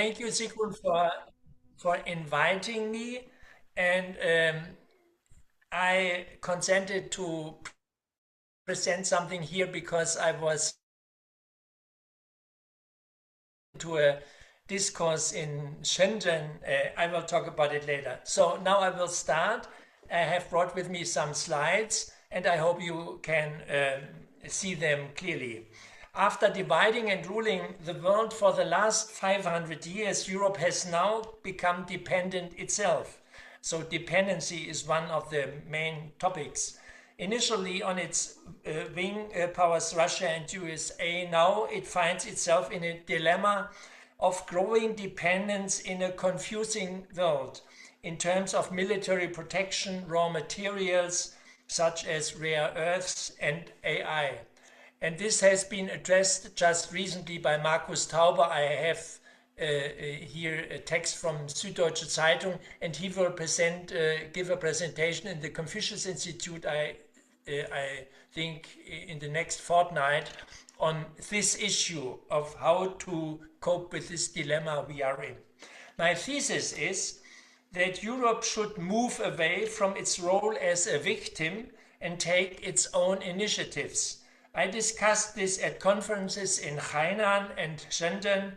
thank you, Sigmund, for inviting me, and I consented to present something here because I was to a discourse in Shenzhen. I will talk about it later. So now I will start. I have brought with me some slides, and I hope you can see them clearly. After dividing and ruling the world for the last 500 years, Europe has now become dependent itself. So dependency is one of the main topics. Initially on its wing powers Russia and USA, now it finds itself in a dilemma of growing dependence in a confusing world in terms of military protection, raw materials such as rare earths and AI. And this has been addressed just recently by Markus Tauber. I have here a text from Süddeutsche Zeitung, and he will give a presentation in the Confucius Institute, I think, in the next fortnight on this issue of how to cope with this dilemma we are in. My thesis is that Europe should move away from its role as a victim and take its own initiatives. I discussed this at conferences in Hainan and Shenzhen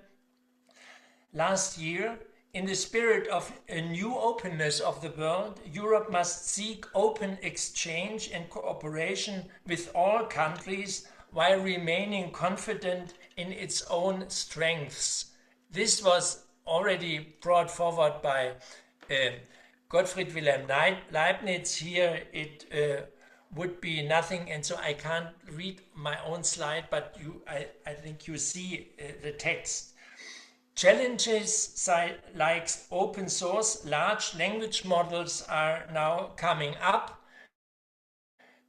last year. In the spirit of a new openness of the world, Europe must seek open exchange and cooperation with all countries while remaining confident in its own strengths. This was already brought forward by Gottfried Wilhelm Leibniz. Here it would be nothing, and so I can't read my own slide, but I think you see the text. Challenges like open source, large language models are now coming up.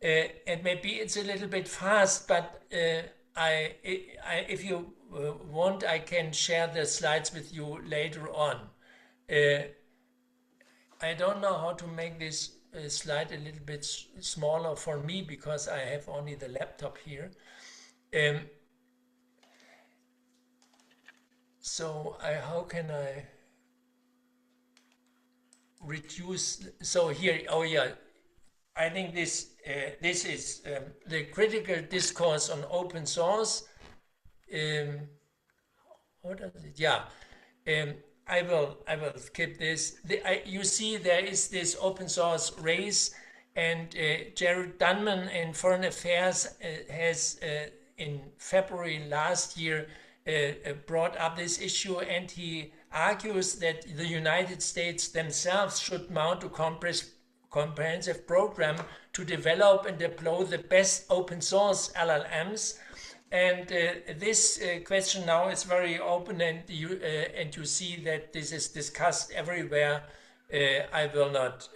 And maybe it's a little bit fast, but if you want, I can share the slides with you later on. I don't know how to make this slide a little bit smaller for me because I have only the laptop here. So how can I reduce? So here, oh yeah, I think this is the critical discourse on open source. What is it? Yeah, I will skip this. You see, there is this open source race, and Jared Dunman in Foreign Affairs has in February last year brought up this issue, and he argues that the United States themselves should mount a comprehensive program to develop and deploy the best open source LLMs. And this question now is very open, and you see that this is discussed everywhere. I will not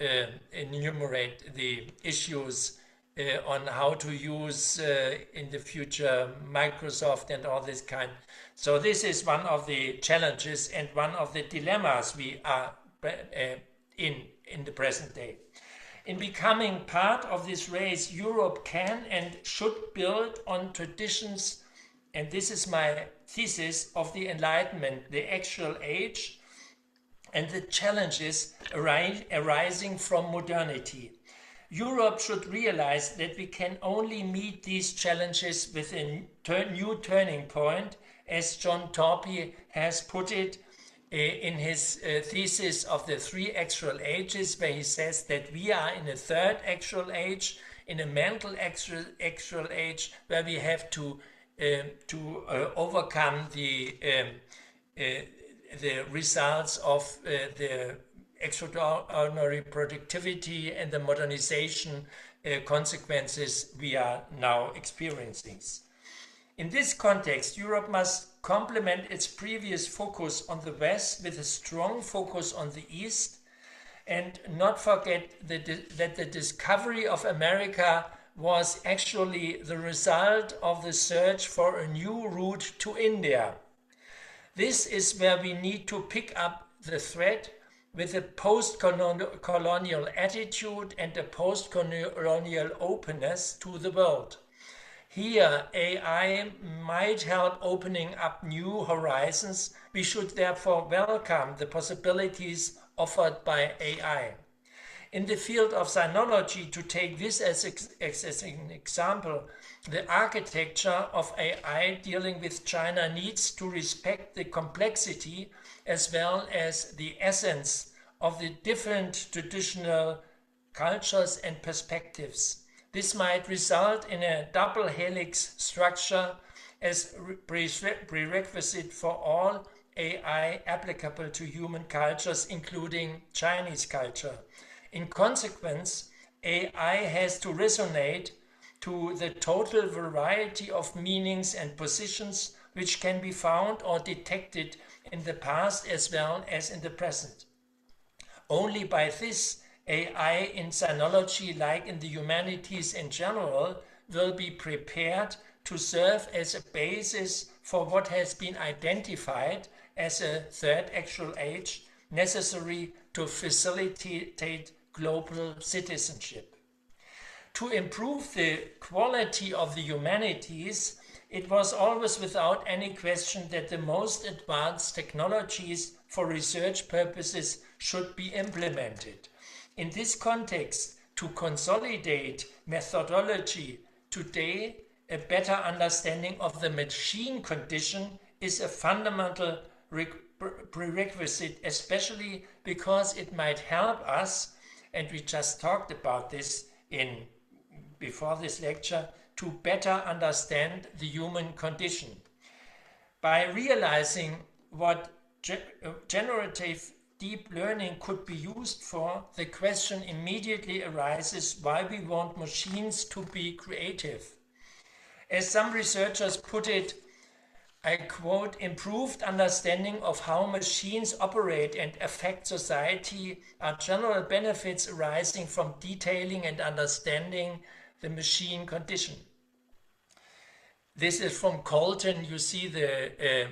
enumerate the issues on how to use in the future Microsoft and all this kind. So this is one of the challenges and one of the dilemmas we are in the present day. In becoming part of this race, Europe can and should build on traditions, and this is my thesis, of the Enlightenment, the actual age, and the challenges arising from modernity. Europe should realize that we can only meet these challenges with a new turning point, as John Torpey has put it in his thesis of the three actual ages, where he says that we are in a third actual age, in a mental actual age, where we have to overcome the results of the extraordinary productivity and the modernization consequences we are now experiencing. In this context, Europe must complement its previous focus on the West with a strong focus on the East, and not forget that the discovery of America was actually the result of the search for a new route to India. This is where we need to pick up the thread with a post-colonial attitude and a post-colonial openness to the world. Here, AI might help opening up new horizons. We should therefore welcome the possibilities offered by AI. In the field of sinology, to take this as an example, the architecture of AI dealing with China needs to respect the complexity as well as the essence of the different traditional cultures and perspectives. This might result in a double helix structure as prerequisite for all AI applicable to human cultures, including Chinese culture. In consequence, AI has to resonate to the total variety of meanings and positions which can be found or detected in the past as well as in the present. Only by this, AI in sinology, like in the humanities in general, will be prepared to serve as a basis for what has been identified as a third actual age necessary to facilitate global citizenship. To improve the quality of the humanities, it was always without any question that the most advanced technologies for research purposes should be implemented. In this context, to consolidate methodology today, a better understanding of the machine condition is a fundamental prerequisite, especially because it might help us, and we just talked about this before this lecture, to better understand the human condition. By realizing what generative deep learning could be used for, the question immediately arises why we want machines to be creative. As some researchers put it, I quote, improved understanding of how machines operate and affect society are general benefits arising from detailing and understanding the machine condition. This is from Colton. You see the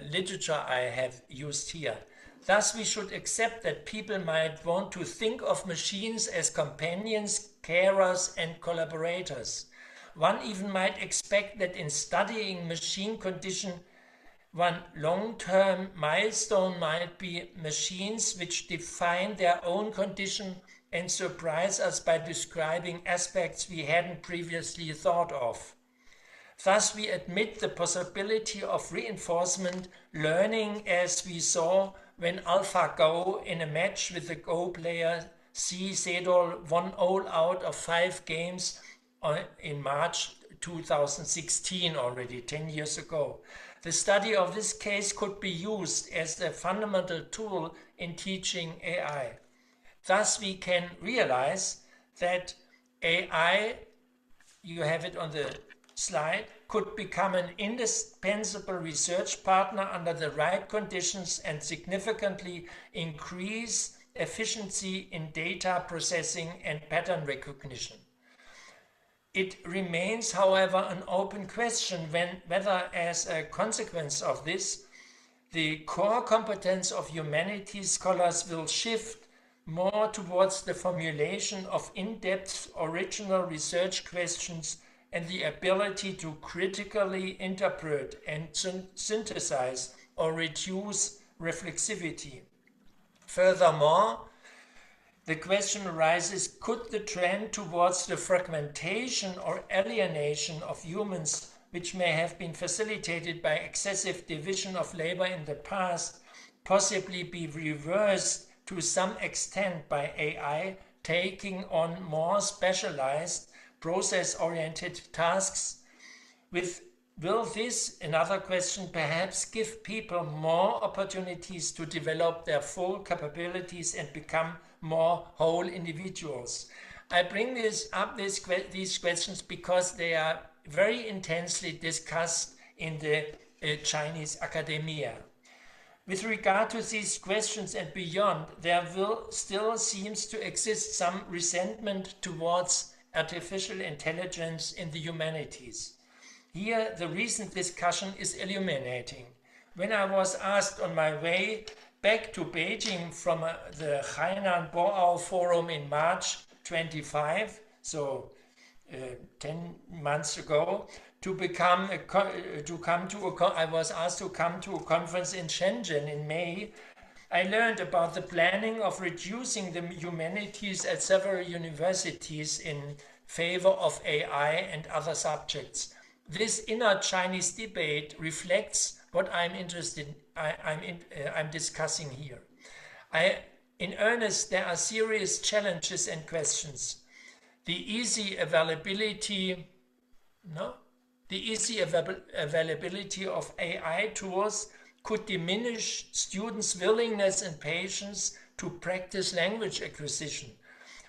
literature I have used here. Thus, we should accept that people might want to think of machines as companions, carers, and collaborators. One even might expect that in studying machine condition, one long-term milestone might be machines which define their own condition and surprise us by describing aspects we hadn't previously thought of. Thus, we admit the possibility of reinforcement learning, as we saw when AlphaGo in a match with the Go player C. Sedol won all out of 5 games in March 2016, already 10 years ago. The study of this case could be used as a fundamental tool in teaching AI. Thus, we can realize that AI, you have it on the slide, could become an indispensable research partner under the right conditions and significantly increase efficiency in data processing and pattern recognition. It remains, however, an open question whether, as a consequence of this, the core competence of humanities scholars will shift more towards the formulation of in-depth original research questions and the ability to critically interpret and synthesize or reduce reflexivity. Furthermore, the question arises, could the trend towards the fragmentation or alienation of humans, which may have been facilitated by excessive division of labor in the past, possibly be reversed to some extent by AI taking on more specialized, process-oriented tasks? Will this, another question, perhaps give people more opportunities to develop their full capabilities and become more whole individuals? I bring these questions because they are very intensely discussed in the Chinese academia. With regard to these questions and beyond, there still seems to exist some resentment towards artificial intelligence in the humanities. Here, the recent discussion is illuminating. When I was asked on my way back to Beijing from the Hainan Boao Forum in March 25, so 10 months ago to I was asked to come to a conference in Shenzhen in May. I learned about the planning of reducing the humanities at several universities in favor of AI and other subjects. This inner Chinese debate reflects what I'm discussing here. In earnest, there are serious challenges and questions. The easy availability of AI tools could diminish students' willingness and patience to practice language acquisition,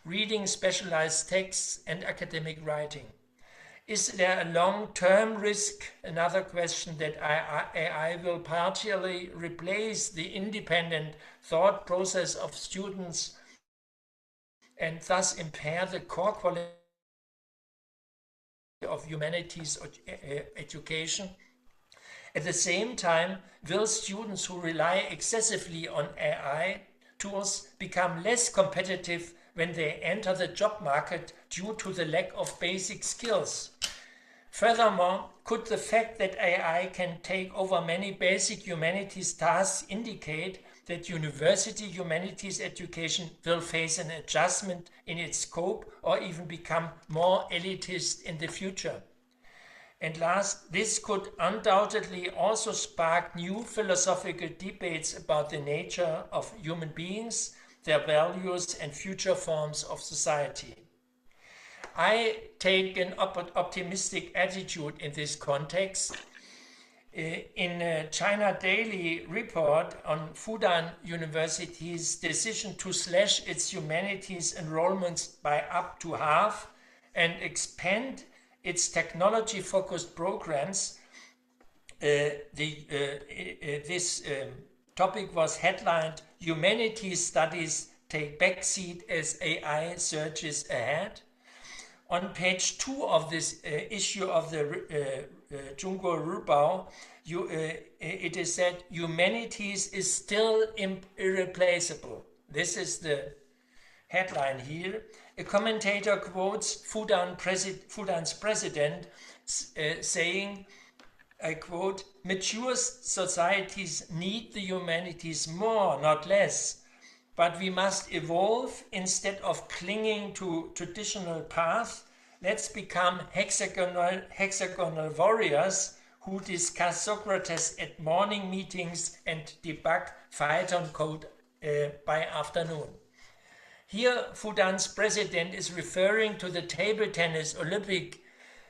reading specialized texts, and academic writing. Is there a long-term risk, another question, that AI will partially replace the independent thought process of students and thus impair the core quality of humanities education? At the same time, will students who rely excessively on AI tools become less competitive when they enter the job market due to the lack of basic skills? Furthermore, could the fact that AI can take over many basic humanities tasks indicate that university humanities education will face an adjustment in its scope or even become more elitist in the future? And last, this could undoubtedly also spark new philosophical debates about the nature of human beings, their values, and future forms of society. I take an optimistic attitude in this context. In a China Daily report on Fudan University's decision to slash its humanities enrollments by up to half and expand its technology-focused programs, this topic was headlined, "Humanities Studies Take Backseat as AI Surges Ahead." On page 2 of this issue of the Zhongguo Rubao, it is said, "Humanities is still irreplaceable." This is the headline here. A commentator quotes Fudan's president saying, I quote, "Mature societies need the humanities more, not less. But we must evolve instead of clinging to traditional paths. Let's become hexagonal warriors who discuss Socrates at morning meetings and debug Phaeton code by afternoon." Here, Fudan's president is referring to the table tennis Olympic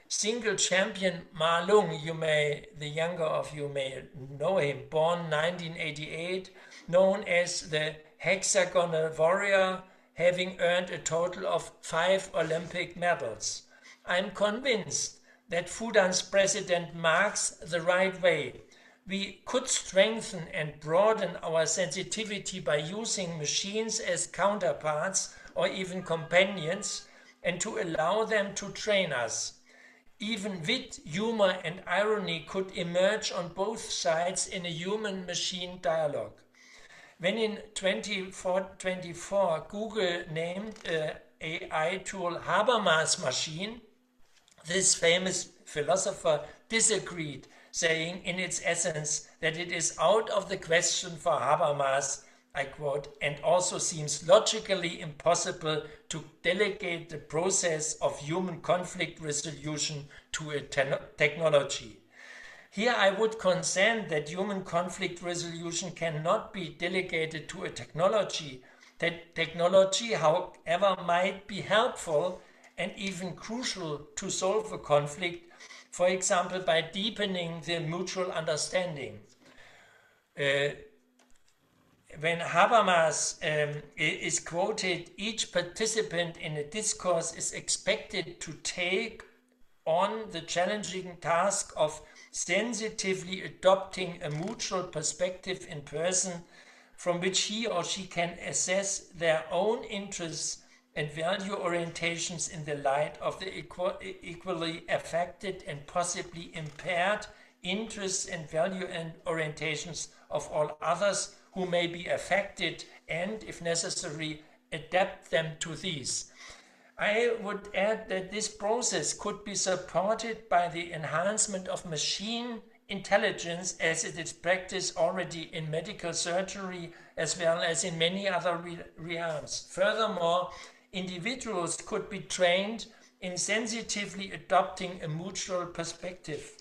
single champion Ma Lung. The younger of you may know him, born 1988, known as the hexagonal warrior, having earned a total of 5 Olympic medals. I'm convinced that Fudan's president marks the right way. We could strengthen and broaden our sensitivity by using machines as counterparts or even companions, and to allow them to train us. Even wit, humor, and irony could emerge on both sides in a human-machine dialogue. When in 2024 Google named an AI tool Habermas machine, this famous philosopher disagreed, saying in its essence that it is out of the question for Habermas, I quote, "and also seems logically impossible to delegate the process of human conflict resolution to a technology." Here I would consent that human conflict resolution cannot be delegated to a technology. That technology, however, might be helpful and even crucial to solve a conflict, for example, by deepening the mutual understanding. When Habermas is quoted, each participant in a discourse is expected to take on the challenging task of sensitively adopting a mutual perspective in person from which he or she can assess their own interests and value orientations in the light of the equally affected and possibly impaired interests and value and orientations of all others who may be affected, and, if necessary, adapt them to these. I would add that this process could be supported by the enhancement of machine intelligence as it is practiced already in medical surgery as well as in many other realms. Furthermore, individuals could be trained in sensitively adopting a mutual perspective.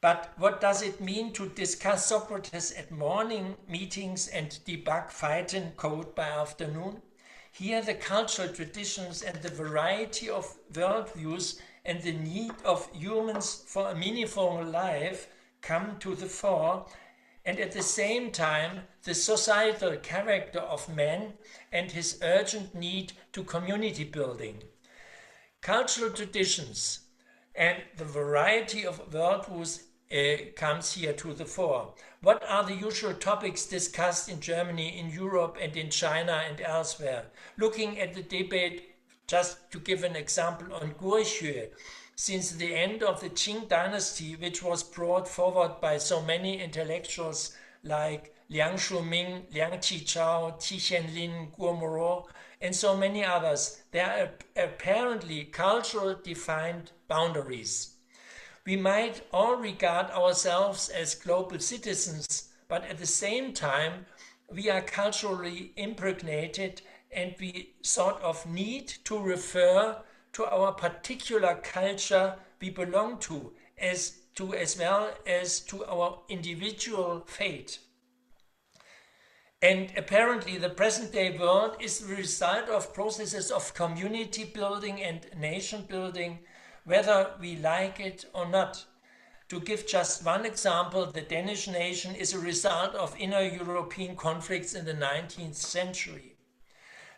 But what does it mean to discuss Socrates at morning meetings and debug Phaeton code by afternoon? Here the cultural traditions and the variety of worldviews and the need of humans for a meaningful life come to the fore, and at the same time the societal character of man and his urgent need to community building. Cultural traditions and the variety of worldviews comes here to the fore. What are the usual topics discussed in Germany, in Europe and in China and elsewhere? Looking at the debate, just to give an example, on Gurkhue, since the end of the Qing dynasty, which was brought forward by so many intellectuals like Liang Shuming, Liang Qichao, Tixianlin, Guo Moreau, and so many others, there are apparently cultural defined boundaries. We might all regard ourselves as global citizens, but at the same time, we are culturally impregnated and we sort of need to refer to our particular culture we belong to as well as to our individual fate. And apparently the present-day world is the result of processes of community building and nation building, whether we like it or not. To give just one example, the Danish nation is a result of inner European conflicts in the 19th century.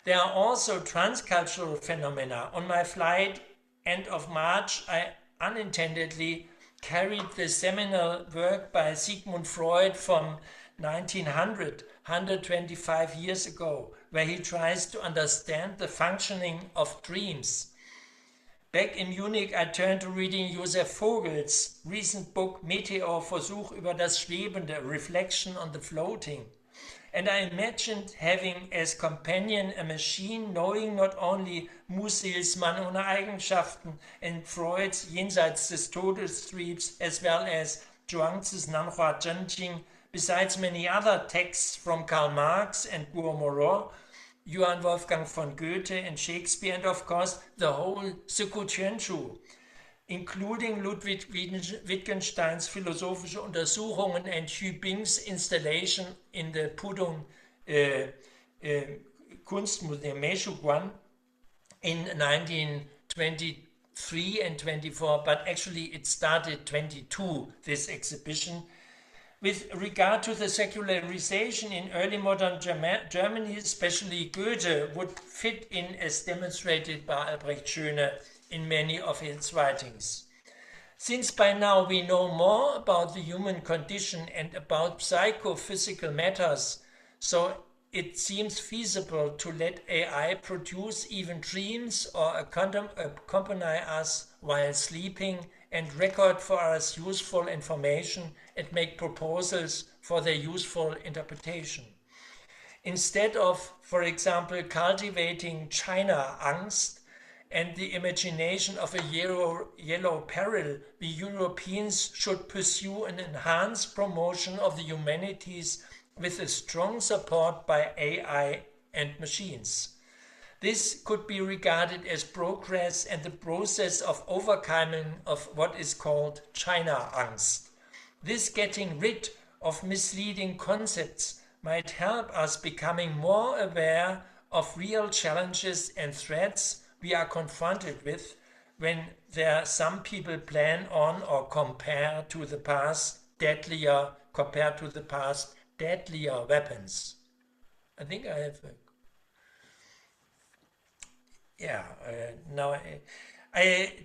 There are also transcultural phenomena. On my flight, end of March, I unintendedly carried the seminal work by Sigmund Freud from 1900, 125 years ago, where he tries to understand the functioning of dreams. Back in Munich, I turned to reading Josef Vogel's recent book Meteor, Versuch über das Schwebende, Reflection on the Floating. And I imagined having as companion a machine knowing not only Musil's Mann ohne Eigenschaften and Freud's Jenseits des Todestriebs as well as Zhuangzi's Nanhua Zhenjing, besides many other texts from Karl Marx and Guo Moreau, Johann Wolfgang von Goethe and Shakespeare, and of course the whole Zhuangzi, including Ludwig Wittgenstein's philosophische Untersuchungen and Xu Bing's installation in the Pudong Kunstmuseum Meishuguan in 1923 and 24, but actually it started 22, this exhibition. With regard to the secularization in early modern Germany, especially Goethe would fit in as demonstrated by Albrecht Schöne in many of his writings. Since by now we know more about the human condition and about psychophysical matters, so it seems feasible to let AI produce even dreams or accompany us while sleeping and record for us useful information and make proposals for their useful interpretation. Instead of, for example, cultivating China Angst and the imagination of a yellow peril, we Europeans should pursue an enhanced promotion of the humanities with a strong support by AI and machines. This could be regarded as progress and the process of overcoming of what is called China Angst. This getting rid of misleading concepts might help us becoming more aware of real challenges and threats we are confronted with when some people plan on or compare to the past deadlier weapons. I think I have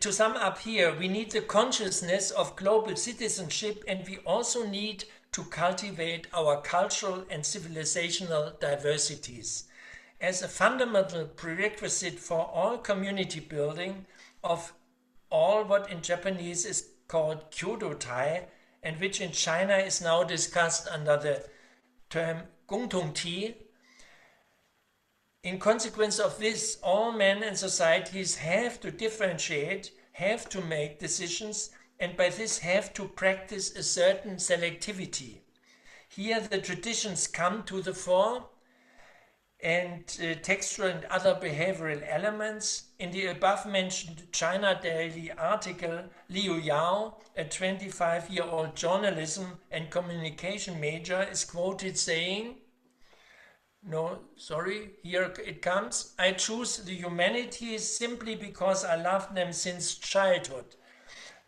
to sum up here, we need the consciousness of global citizenship, and we also need to cultivate our cultural and civilizational diversities as a fundamental prerequisite for all community building of all what in Japanese is called Kyoto-tai, and which in China is now discussed under the term Gongtongti. In consequence of this, all men and societies have to differentiate, have to make decisions, and by this have to practice a certain selectivity. Here the traditions come to the fore, and textual and other behavioral elements. In the above-mentioned China Daily article, Liu Yao, a 25-year-old journalism and communication major, is quoted saying, here it comes, "I choose the humanities simply because I love them since childhood.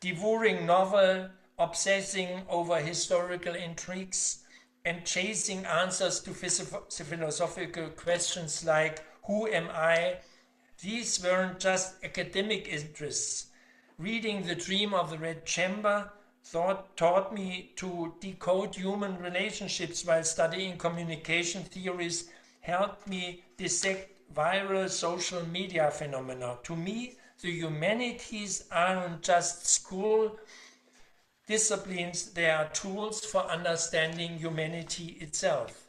Devouring novel, obsessing over historical intrigues, and chasing answers to philosophical questions like, who am I? These weren't just academic interests. Reading The Dream of the Red Chamber taught me to decode human relationships, while studying communication theories helped me dissect viral social media phenomena. To me, the humanities aren't just school disciplines, they are tools for understanding humanity itself.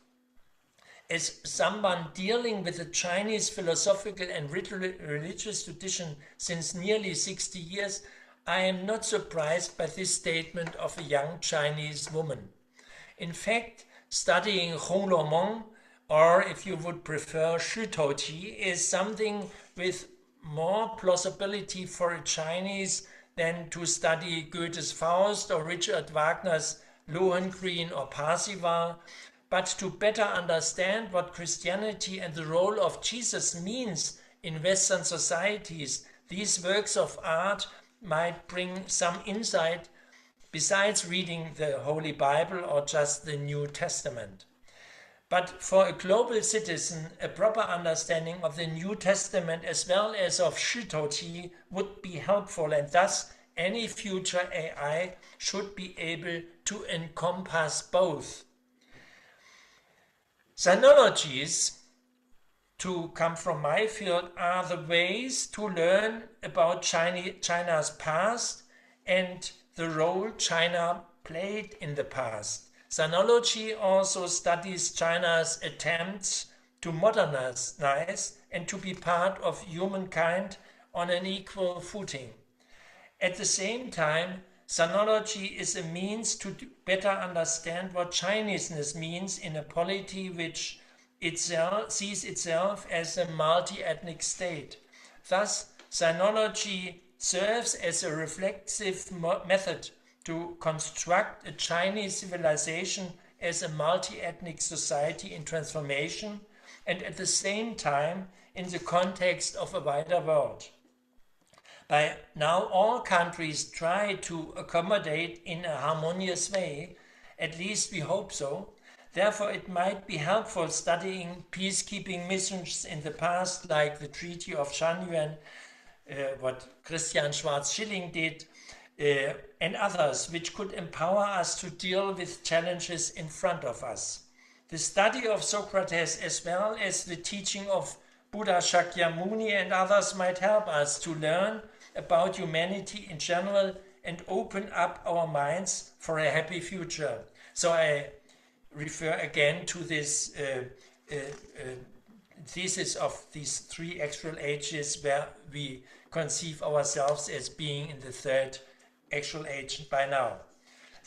As someone dealing with the Chinese philosophical and religious tradition since nearly 60 years, I am not surprised by this statement of a young Chinese woman. In fact, studying Hong or if you would prefer Shitouji, is something with more plausibility for a Chinese than to study Goethe's Faust or Richard Wagner's Lohengrin or Parzival, but to better understand what Christianity and the role of Jesus means in Western societies. These works of art might bring some insight besides reading the Holy Bible or just the New Testament. But for a global citizen, a proper understanding of the New Testament as well as of Shitouji would be helpful, and thus any future AI should be able to encompass both. Sinologies, to come from my field, are the ways to learn about China's past and the role China played in the past. Sinology also studies China's attempts to modernize and to be part of humankind on an equal footing. At the same time, Sinology is a means to better understand what Chineseness means in a polity which sees itself as a multi-ethnic state. Thus, Sinology serves as a reflexive method to construct a Chinese civilization as a multi-ethnic society in transformation, and at the same time in the context of a wider world. By now, all countries try to accommodate in a harmonious way, at least we hope so. Therefore, it might be helpful studying peacekeeping missions in the past, like the Treaty of Shanyuan, what Christian Schwarz-Schilling did, and others, which could empower us to deal with challenges in front of us. The study of Socrates as well as the teaching of Buddha Shakyamuni and others might help us to learn about humanity in general and open up our minds for a happy future. So I refer again to this thesis of these three actual ages, where we conceive ourselves as being in the third actual age by now.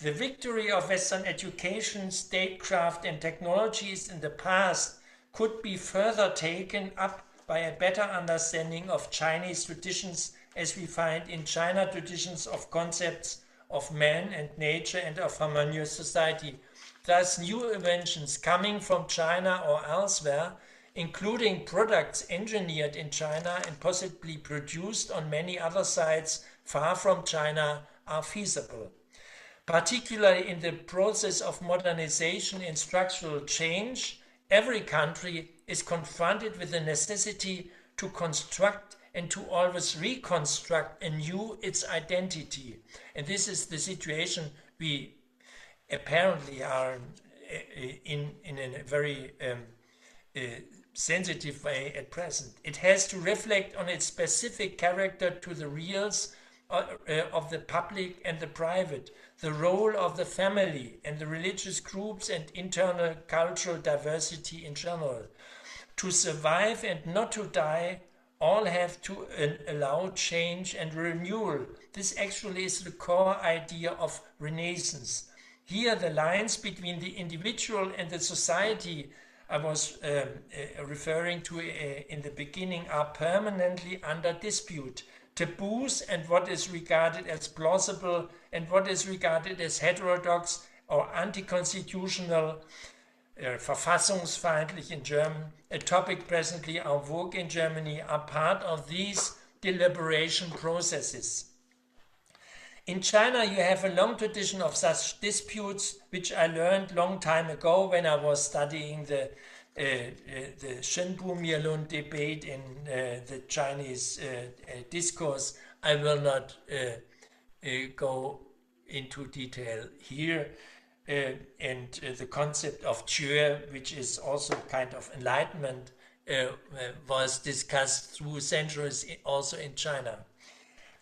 The victory of Western education, statecraft and technologies in the past could be further taken up by a better understanding of Chinese traditions, as we find in China traditions of concepts of man and nature and of harmonious society. Thus, new inventions coming from China or elsewhere, including products engineered in China and possibly produced on many other sites far from China, are feasible. Particularly in the process of modernization and structural change, every country is confronted with the necessity to construct and to always reconstruct anew its identity. And this is the situation we apparently are in a very sensitive way at present. It has to reflect on its specific character to the reals of the public and the private, the role of the family and the religious groups and internal cultural diversity in general. To survive and not to die, all have to allow change and renewal. This actually is the core idea of Renaissance. Here the lines between the individual and the society I was referring to in the beginning are permanently under dispute. Taboos and what is regarded as plausible and what is regarded as heterodox or anti-constitutional, verfassungsfeindlich in German, a topic presently en vogue in Germany, are part of these deliberation processes. In China, you have a long tradition of such disputes, which I learned long time ago when I was studying the Shenbu-Mirlun debate in the Chinese discourse. I will not go into detail here. And the concept of Jue, which is also kind of enlightenment, was discussed through centuries also in China.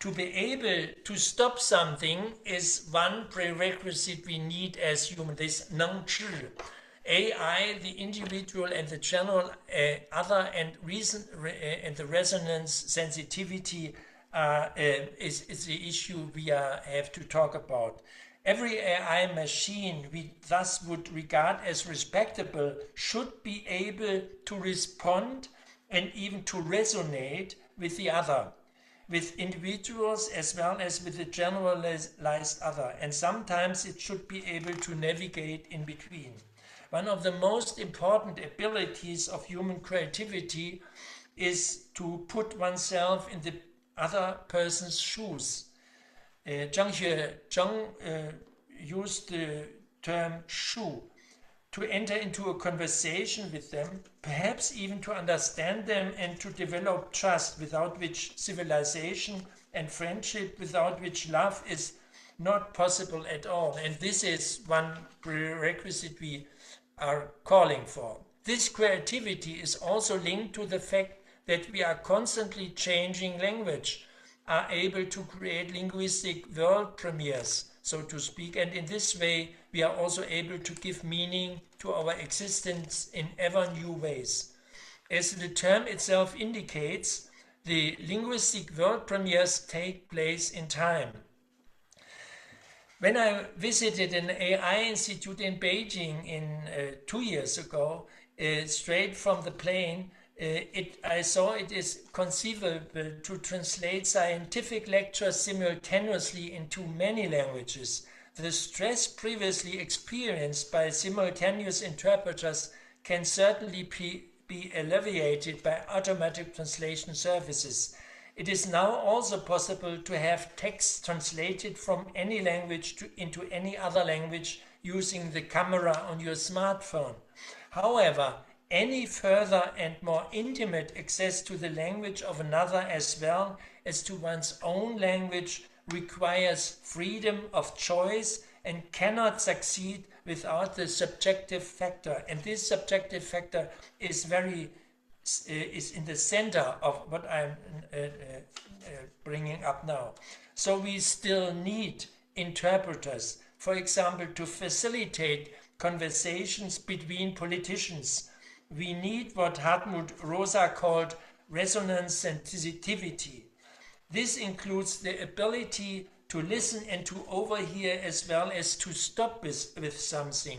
To be able to stop something is one prerequisite we need as humans, this Neng-Chi. AI, the individual and the general other and reason and the resonance sensitivity is the issue we have to talk about. Every AI machine we thus would regard as respectable should be able to respond and even to resonate with the other, with individuals as well as with the generalized other, and sometimes it should be able to navigate in between. One of the most important abilities of human creativity is to put oneself in the other person's shoes. Zhang Xuezheng used the term "shu" to enter into a conversation with them, perhaps even to understand them and to develop trust, without which civilization and friendship, without which love is not possible at all. And this is one prerequisite we are calling for. This creativity is also linked to the fact that we are constantly changing language, are able to create linguistic world premieres, so to speak, and in this way we are also able to give meaning to our existence in ever new ways. As the term itself indicates, the linguistic world premieres take place in time. When I visited an AI institute in Beijing 2 years ago, straight from the plane, I saw it is conceivable to translate scientific lectures simultaneously into many languages. The stress previously experienced by simultaneous interpreters can certainly be alleviated by automatic translation services. It is now also possible to have text translated from any language into any other language using the camera on your smartphone. However, any further and more intimate access to the language of another as well as to one's own language requires freedom of choice and cannot succeed without the subjective factor. And this subjective factor is in the center of what I'm bringing up now. So we still need interpreters, for example, to facilitate conversations between politicians. We need what Hartmut Rosa called resonance sensitivity. This includes the ability to listen and to overhear as well as to stop with something.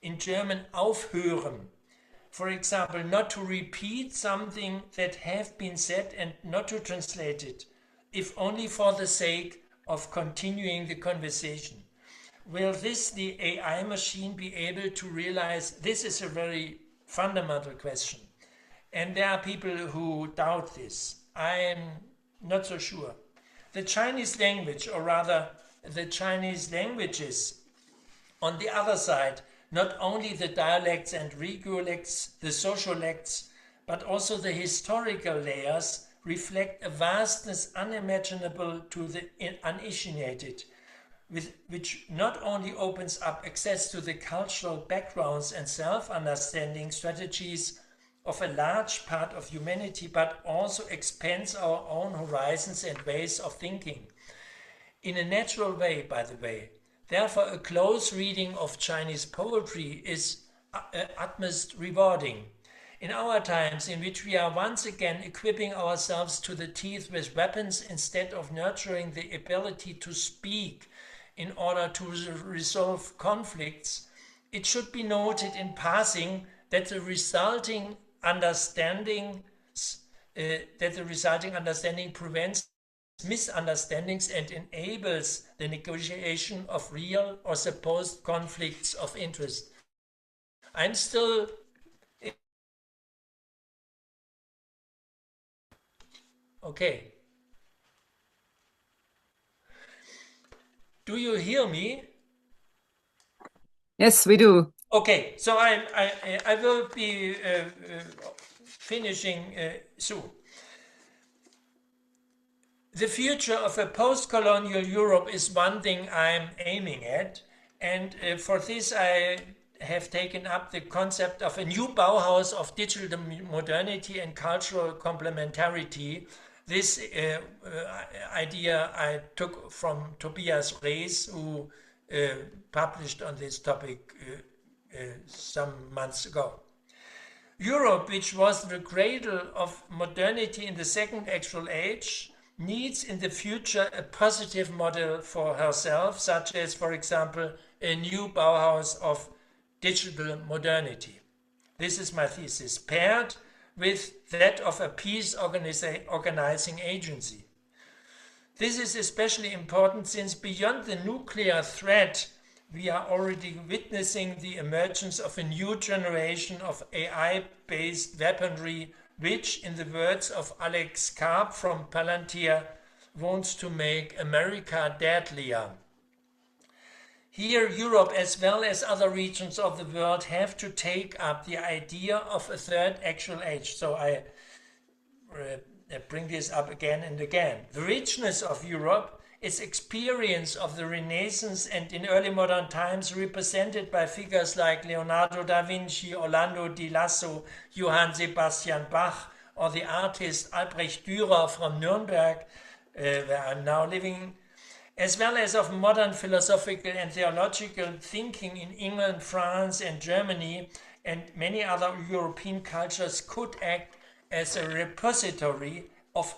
In German, aufhören. For example, not to repeat something that have been said and not to translate it, if only for the sake of continuing the conversation. Will the AI machine be able to realize? This is a very fundamental question. And there are people who doubt this. I am not so sure. The Chinese language, or rather the Chinese languages, on the other side, not only the dialects and regolects, the sociolects, but also the historical layers reflect a vastness unimaginable to the uninitiated, which not only opens up access to the cultural backgrounds and self-understanding strategies of a large part of humanity, but also expands our own horizons and ways of thinking. In a natural way, by the way. Therefore, a close reading of Chinese poetry is utmost rewarding. In our times, in which we are once again equipping ourselves to the teeth with weapons instead of nurturing the ability to speak in order to resolve conflicts, it should be noted in passing that the resulting understanding prevents misunderstandings and enables the negotiation of real or supposed conflicts of interest. I'm still okay. Do you hear me? Yes, we do. Okay, so I will be finishing soon. The future of a post-colonial Europe is one thing I'm aiming at, and for this I have taken up the concept of a new Bauhaus of digital modernity and cultural complementarity. This idea I took from Tobias Rees, who published on this topic some months ago. Europe, which was the cradle of modernity in the second actual age, needs in the future a positive model for herself, such as, for example, a new Bauhaus of digital modernity. This is my thesis, paired with that of a peace organizing agency. This is especially important since beyond the nuclear threat, we are already witnessing the emergence of a new generation of AI-based weaponry, which, in the words of Alex Karp from Palantir, wants to make America deadlier. Here, Europe, as well as other regions of the world, have to take up the idea of a third actual age. So I bring this up again and again. The richness of Europe, its experience of the Renaissance and in early modern times represented by figures like Leonardo da Vinci, Orlando di Lasso, Johann Sebastian Bach, or the artist Albrecht Dürer from Nuremberg, where I'm now living, as well as of modern philosophical and theological thinking in England, France, and Germany, and many other European cultures, could act as a repository of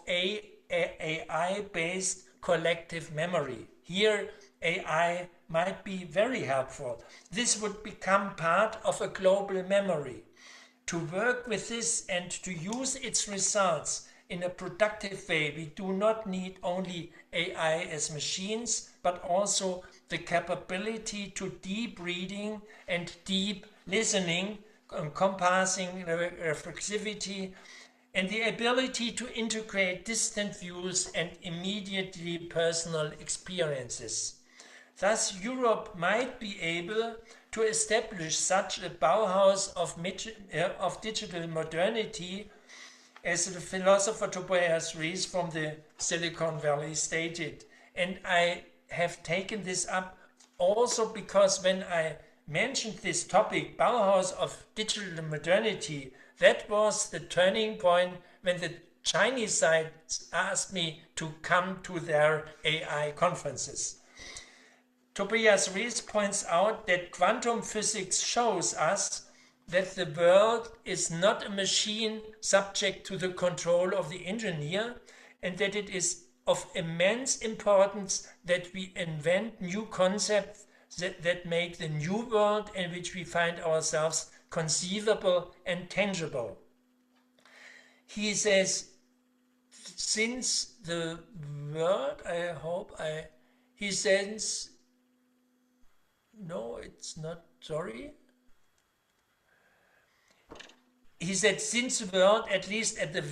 AI-based collective memory. Here, AI might be very helpful. This would become part of a global memory. To work with this and to use its results in a productive way, we do not need only AI as machines, but also the capability to deep reading and deep listening, encompassing reflexivity, and the ability to integrate distant views and immediately personal experiences. Thus, Europe might be able to establish such a Bauhaus of digital modernity, as the philosopher Tobias Rees from the Silicon Valley stated. And I have taken this up also because when I mentioned this topic, Bauhaus of digital modernity, that was the turning point when the Chinese side asked me to come to their AI conferences. Tobias Rees points out that quantum physics shows us that the world is not a machine subject to the control of the engineer, and that it is of immense importance that we invent new concepts that make the new world in which we find ourselves conceivable and tangible. He says, since the word, he says, no, it's not, sorry. He said, since the world, at least at the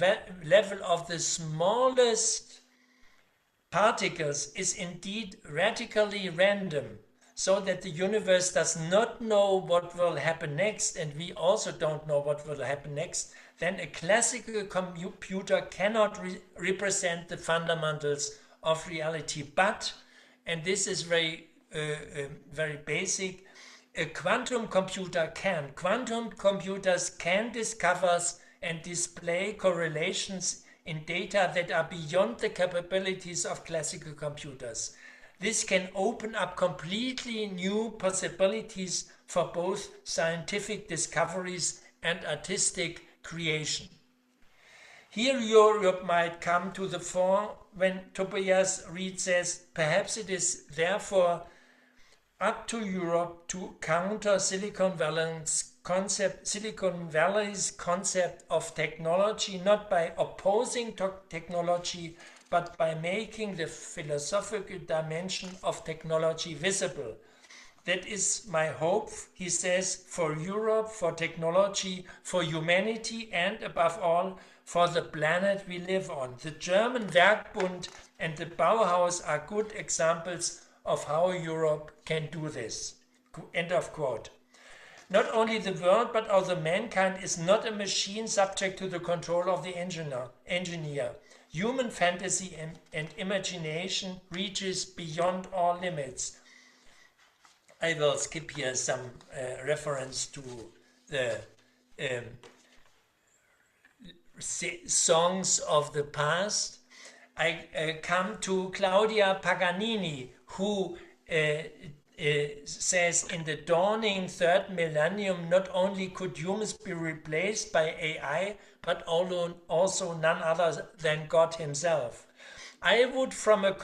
level of the smallest particles, is indeed radically random, so that the universe does not know what will happen next, and we also don't know what will happen next, then a classical computer cannot represent the fundamentals of reality. But, and this is very basic, a quantum computer can. Quantum computers can discover and display correlations in data that are beyond the capabilities of classical computers. This can open up completely new possibilities for both scientific discoveries and artistic creation. Here Europe might come to the fore when Tobias Reed says, perhaps it is therefore up to Europe to counter Silicon Valley's concept of technology, not by opposing technology, but by making the philosophical dimension of technology visible. That is my hope, he says, for Europe, for technology, for humanity, and above all, for the planet we live on. The German Werkbund and the Bauhaus are good examples of how Europe can do this. End of quote. Not only the world, but also mankind is not a machine subject to the control of the engineer. Human fantasy and imagination reaches beyond all limits. I will skip here some reference to the songs of the past. I come to Claudia Paganini, who says in the dawning third millennium, not only could humans be replaced by AI, but also none other than God himself. I would, from a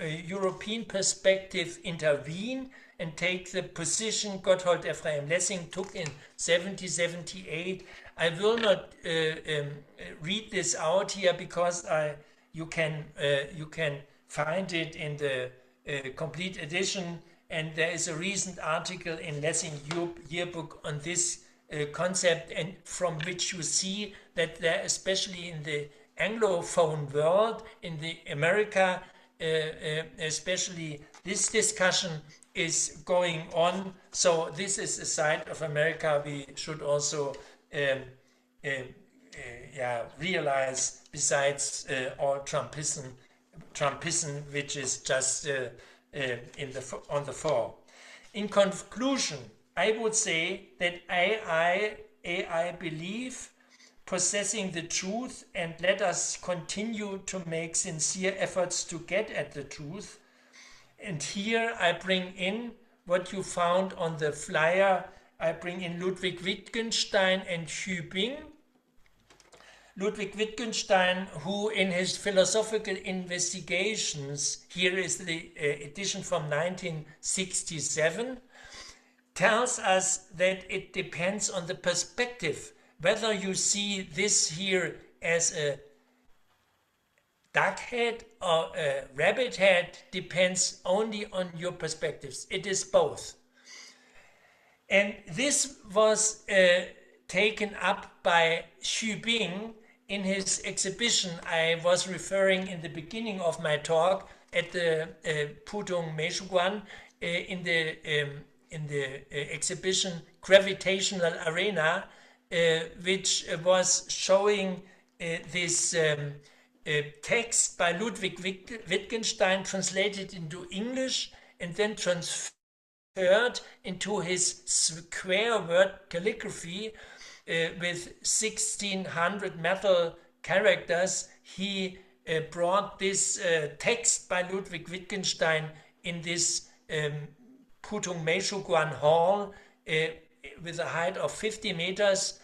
European perspective, intervene and take the position Gotthold Ephraim Lessing took in 1778. I will not read this out here because you can find it in the complete edition, and there is a recent article in Lessing Yearbook on this concept, and from which you see that there, especially in the Anglophone world, in the America, especially this discussion is going on. So this is a side of America we should also realize, besides all Trumpism, which is just on the fore. In conclusion, I would say that AI believe possessing the truth, and let us continue to make sincere efforts to get at the truth. And here I bring in what you found on the flyer. I bring in Ludwig Wittgenstein and Hübing. Ludwig Wittgenstein, who in his philosophical investigations, here is the edition from 1967, tells us that it depends on the perspective. Whether you see this here as a duck head or a rabbit head depends only on your perspectives. It is both. And this was taken up by Hübing in his exhibition I was referring in the beginning of my talk at the Putung Meishuguan in the exhibition Gravitational Arena, which was showing this text by Ludwig Wittgenstein translated into English and then transferred into his square word calligraphy with 1600 metal characters. He brought this text by Ludwig Wittgenstein in this Putung Meishuguan hall with a height of 50 meters,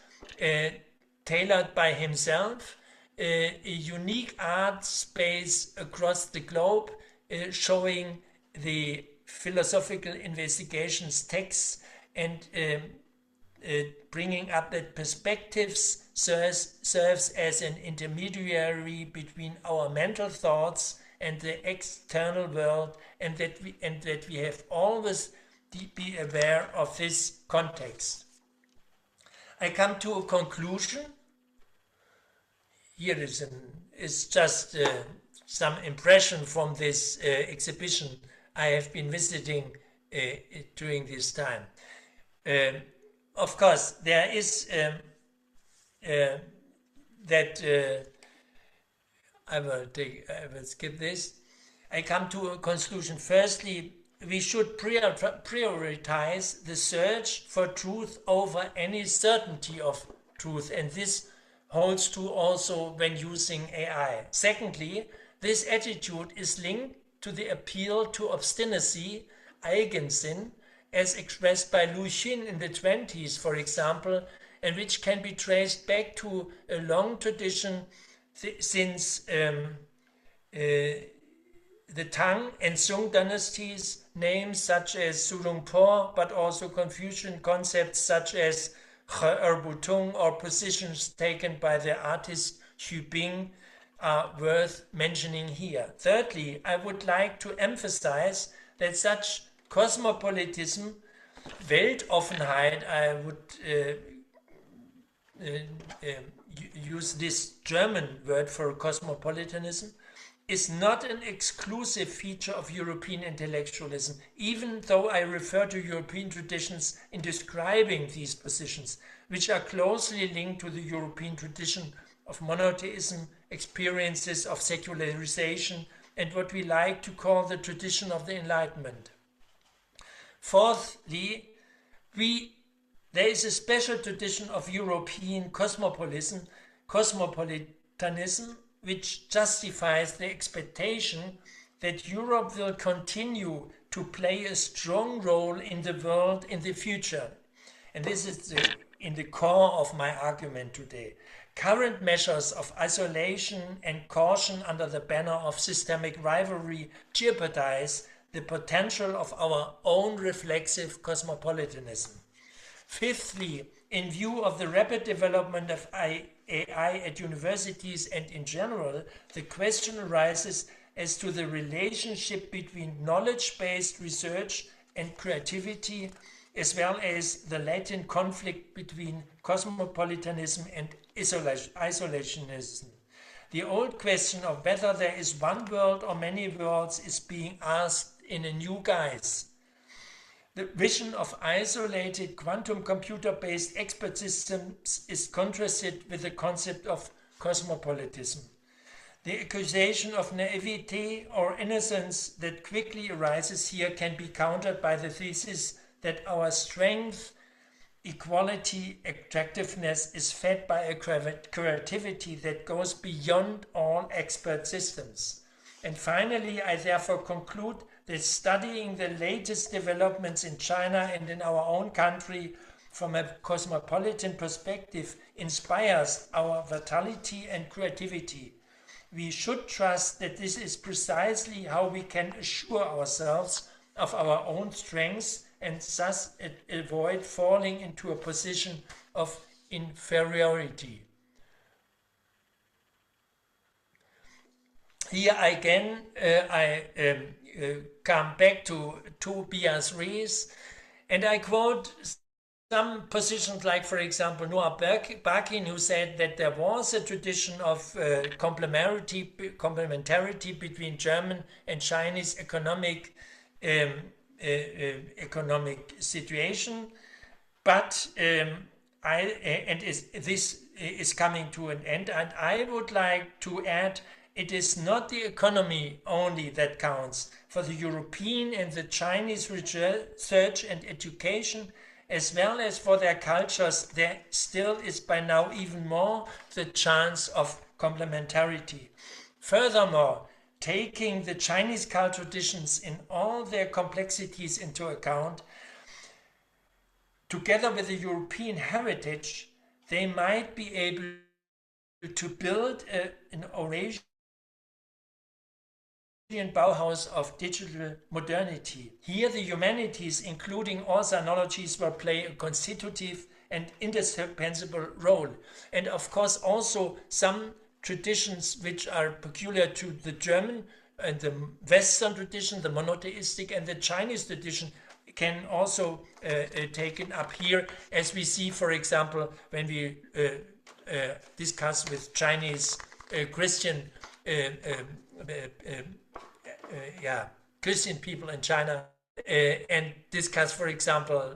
tailored by himself, a unique art space across the globe, showing the philosophical investigations texts and bringing up that perspectives serves as an intermediary between our mental thoughts and the external world, and that we have always be aware of this context. I come to a conclusion. Here is just some impression from this exhibition I have been visiting during this time. Of course, there is that I will skip this. I come to a conclusion. Firstly, we should prioritize the search for truth over any certainty of truth, and this holds true also when using AI. Secondly, this attitude is linked to the appeal to obstinacy, Eigensinn, as expressed by Lu Xun in the 20s, for example, and which can be traced back to a long tradition since the Tang and Sung dynasties, names such as Sulungpo, but also Confucian concepts such as Erbutung or positions taken by the artist Xu Bing are worth mentioning here. Thirdly, I would like to emphasize that such cosmopolitism, Weltoffenheit, I would use this German word for cosmopolitanism, is not an exclusive feature of European intellectualism, even though I refer to European traditions in describing these positions, which are closely linked to the European tradition of monotheism, experiences of secularization, and what we like to call the tradition of the Enlightenment. Fourthly, there is a special tradition of European cosmopolitanism, which justifies the expectation that Europe will continue to play a strong role in the world in the future. And this is in the core of my argument today. Current measures of isolation and caution under the banner of systemic rivalry jeopardize the potential of our own reflexive cosmopolitanism. Fifthly, in view of the rapid development of AI at universities and in general, the question arises as to the relationship between knowledge-based research and creativity, as well as the latent conflict between cosmopolitanism and isolationism. The old question of whether there is one world or many worlds is being asked in a new guise. The vision of isolated quantum computer-based expert systems is contrasted with the concept of cosmopolitism. The accusation of naivete or innocence that quickly arises here can be countered by the thesis that our strength, equality, attractiveness is fed by a creativity that goes beyond all expert systems. And finally, I therefore conclude that studying the latest developments in China and in our own country from a cosmopolitan perspective inspires our vitality and creativity. We should trust that this is precisely how we can assure ourselves of our own strengths and thus avoid falling into a position of inferiority. Here again, I come back to Tobias Rees, and I quote some positions like, for example, Noah Bakin, who said that there was a tradition of complementarity between German and Chinese economic situation, but this is coming to an end, and I would like to add, it is not the economy only that counts. For the European and the Chinese research and education, as well as for their cultures, there still is by now even more the chance of complementarity. Furthermore, taking the Chinese cultural traditions in all their complexities into account, together with the European heritage, they might be able to build an Eurasian Bauhaus of digital modernity. Here the humanities, including all sinologies, will play a constitutive and indispensable role. And of course also some traditions which are peculiar to the German and the Western tradition, the monotheistic, and the Chinese tradition can also taken up here, as we see, for example, when we discuss with Chinese Christian Christian people in China and discuss, for example,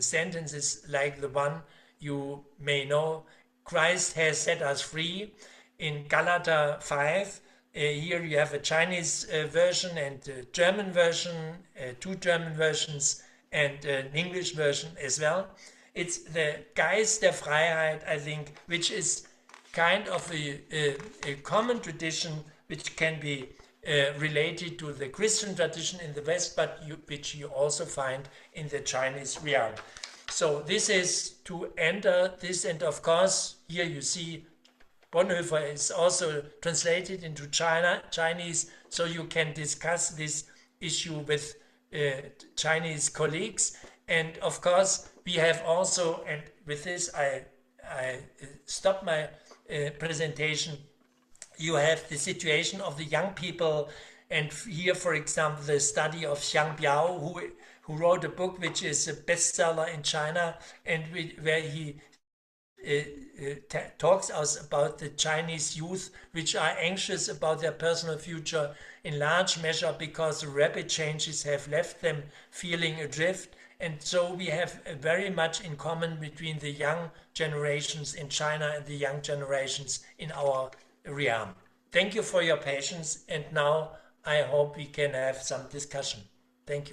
sentences like the one you may know, Christ has set us free, in Galata 5. Here you have a Chinese version and a German version, two German versions, and an English version as well. It's the Geist der Freiheit, I think, which is kind of a common tradition which can be related to the Christian tradition in the West, but which you also find in the Chinese realm. So this is to enter this, and of course, here you see Bonhoeffer is also translated into Chinese, so you can discuss this issue with Chinese colleagues. And of course, we have also, and with this I stop my presentation, you have the situation of the young people. And here, for example, the study of Xiang Biao, who wrote a book which is a bestseller in China, and where he talks us about the Chinese youth, which are anxious about their personal future in large measure because rapid changes have left them feeling adrift. And so we have very much in common between the young generations in China and the young generations in our realm. Thank you for your patience, and now I hope we can have some discussion.